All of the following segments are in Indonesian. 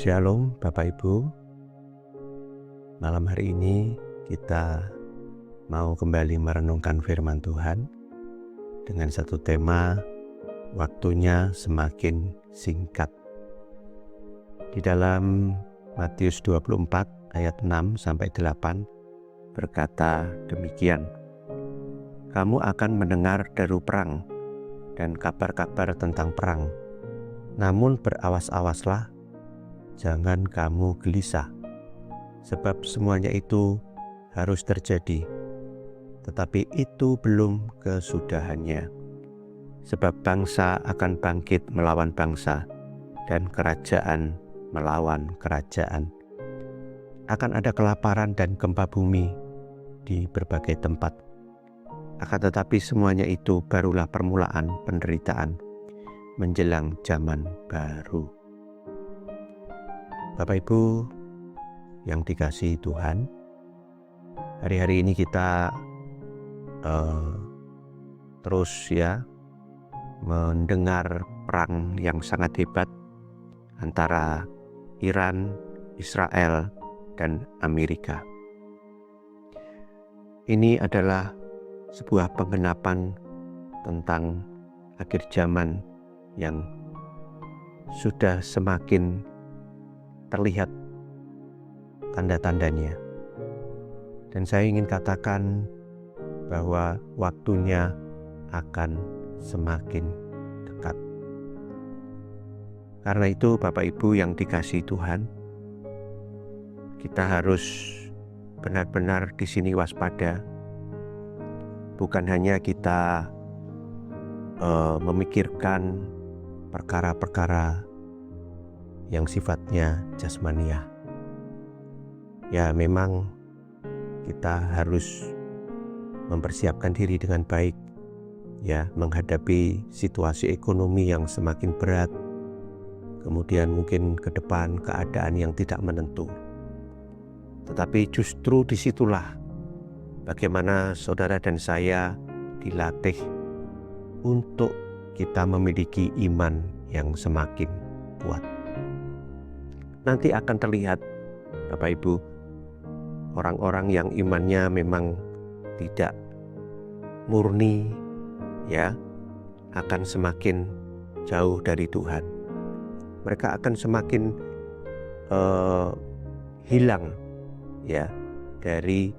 Shalom Bapak Ibu. Malam hari ini kita mau kembali merenungkan firman Tuhan dengan satu tema, waktunya semakin singkat. Di dalam Matius 24 ayat 6-8 berkata demikian, "Kamu akan mendengar deru perang dan kabar-kabar tentang perang. Namun berawas-awaslah, jangan kamu gelisah, sebab semuanya itu harus terjadi, tetapi itu belum kesudahannya. Sebab bangsa akan bangkit melawan bangsa, dan kerajaan melawan kerajaan. Akan ada kelaparan dan gempa bumi di berbagai tempat. Akan tetapi semuanya itu barulah permulaan penderitaan menjelang zaman baru." Bapak Ibu yang dikasihi Tuhan, hari-hari ini kita terus mendengar perang yang sangat hebat antara Iran, Israel, dan Amerika. Ini adalah sebuah penggenapan tentang akhir zaman yang sudah semakin terlihat tanda-tandanya. Dan saya ingin katakan bahwa waktunya akan semakin dekat. Karena itu Bapak Ibu yang dikasihi Tuhan, kita harus benar-benar di sini waspada. Bukan hanya kita memikirkan perkara-perkara yang sifatnya jasmaniah. Ya, memang kita harus mempersiapkan diri dengan baik, menghadapi situasi ekonomi yang semakin berat, kemudian mungkin ke depan keadaan yang tidak menentu. Tetapi justru disitulah bagaimana saudara dan saya dilatih untuk kita memiliki iman yang semakin kuat. Nanti akan terlihat Bapak Ibu, orang-orang yang imannya memang tidak murni akan semakin jauh dari Tuhan. Mereka akan semakin hilang dari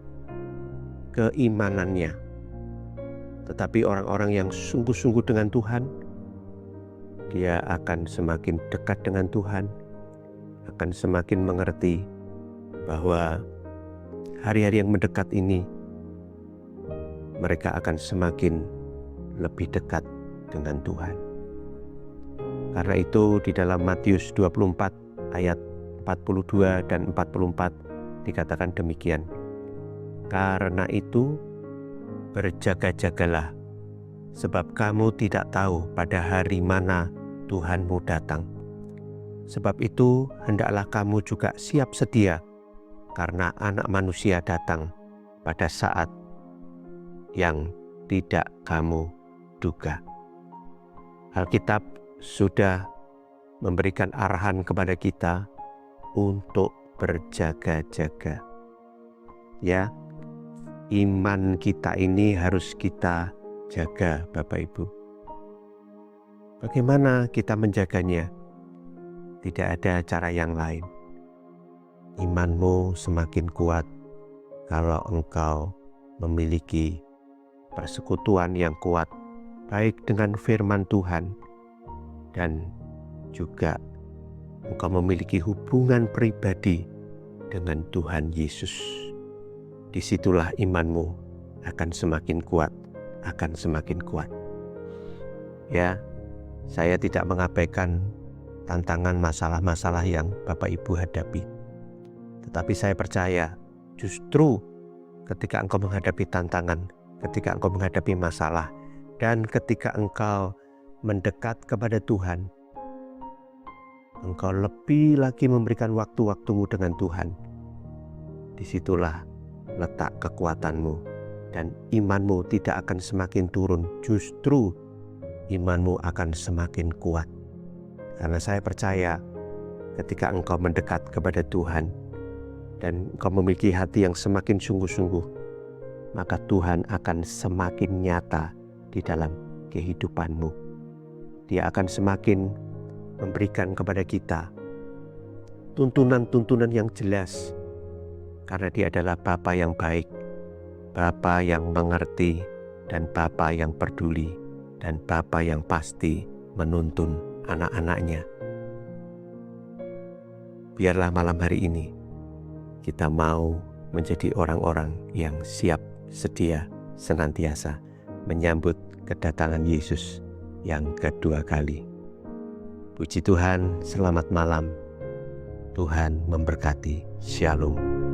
keimanannya. Tetapi orang-orang yang sungguh-sungguh dengan Tuhan, dia akan semakin dekat dengan Tuhan, akan semakin mengerti bahwa hari-hari yang mendekat ini mereka akan semakin lebih dekat dengan Tuhan. Karena itu di dalam Matius 24 ayat 42 dan 44 dikatakan demikian, "Karena itu berjaga-jagalah, sebab kamu tidak tahu pada hari mana Tuhanmu datang. Sebab itu hendaklah kamu juga siap sedia, karena Anak Manusia datang pada saat yang tidak kamu duga." Alkitab sudah memberikan arahan kepada kita untuk berjaga-jaga. Iman kita ini harus kita jaga Bapak Ibu. Bagaimana kita menjaganya? Tidak ada cara yang lain. Imanmu semakin kuat kalau engkau memiliki persekutuan yang kuat, baik dengan firman Tuhan dan juga engkau memiliki hubungan pribadi dengan Tuhan Yesus. Disitulah imanmu akan semakin kuat, akan semakin kuat. Saya tidak mengabaikan tantangan masalah-masalah yang Bapak Ibu hadapi. Tetapi saya percaya justru ketika engkau menghadapi tantangan, ketika engkau menghadapi masalah, dan ketika engkau mendekat kepada Tuhan, engkau lebih lagi memberikan waktu-waktumu dengan Tuhan. Disitulah letak kekuatanmu, dan imanmu tidak akan semakin turun, justru imanmu akan semakin kuat. Karena saya percaya ketika engkau mendekat kepada Tuhan dan engkau memiliki hati yang semakin sungguh-sungguh, maka Tuhan akan semakin nyata di dalam kehidupanmu. Dia akan semakin memberikan kepada kita tuntunan-tuntunan yang jelas, karena Dia adalah Bapa yang baik, Bapa yang mengerti, dan Bapa yang peduli, dan Bapa yang pasti menuntun anak-anaknya. Biarlah malam hari ini kita mau menjadi orang-orang yang siap sedia senantiasa menyambut kedatangan Yesus yang kedua kali. Puji Tuhan, selamat malam. Tuhan memberkati. Shalom.